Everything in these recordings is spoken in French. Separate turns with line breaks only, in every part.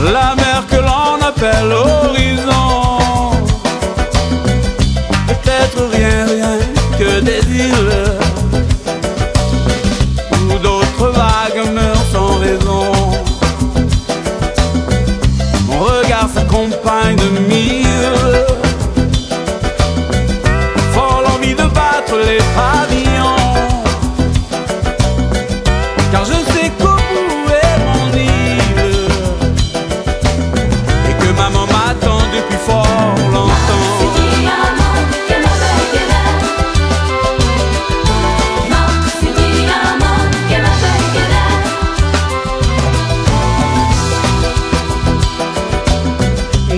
la mer que l'on appelle horizon. Peut-être rien que des îles où d'autres vagues meurent sans raison. Mon regard s'accompagne de mille, folle envie de battre les pavillons, car je sais qu'au bout est mon île et que maman m'attend depuis fort longtemps.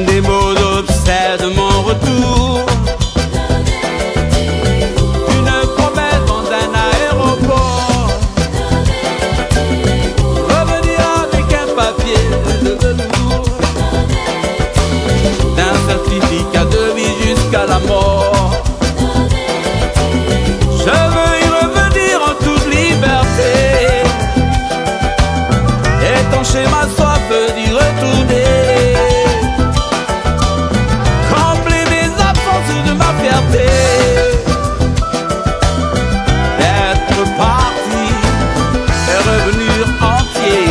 Des mots obsèdent mon retour, une promesse dans un aéroport, revenir avec un papier de velours, d'un certificat de vie jusqu'à la mort. Je veux y revenir en toute liberté, étancher ma soif d'y retourner, d'être parti et revenir entier.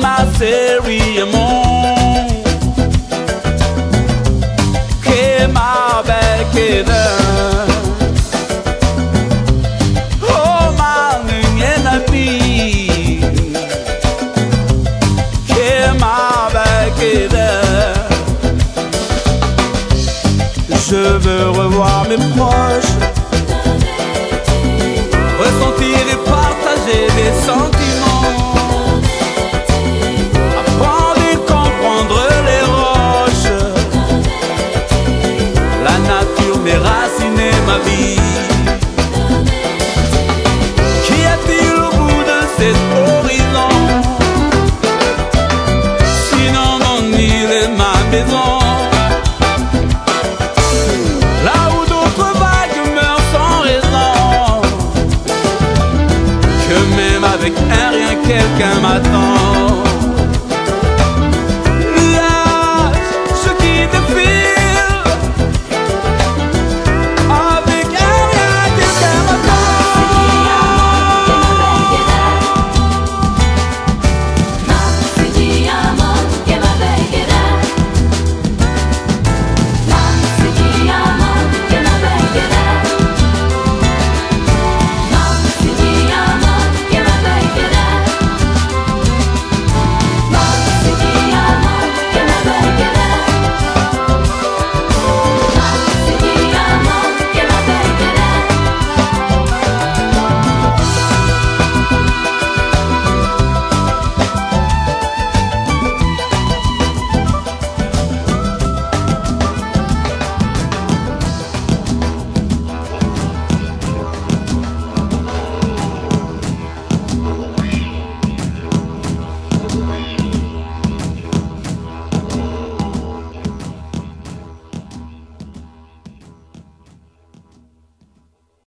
Ma série est mon che ma bekeda. Oh ma nyenami che ma bekeda. Je veux revoir mes proches,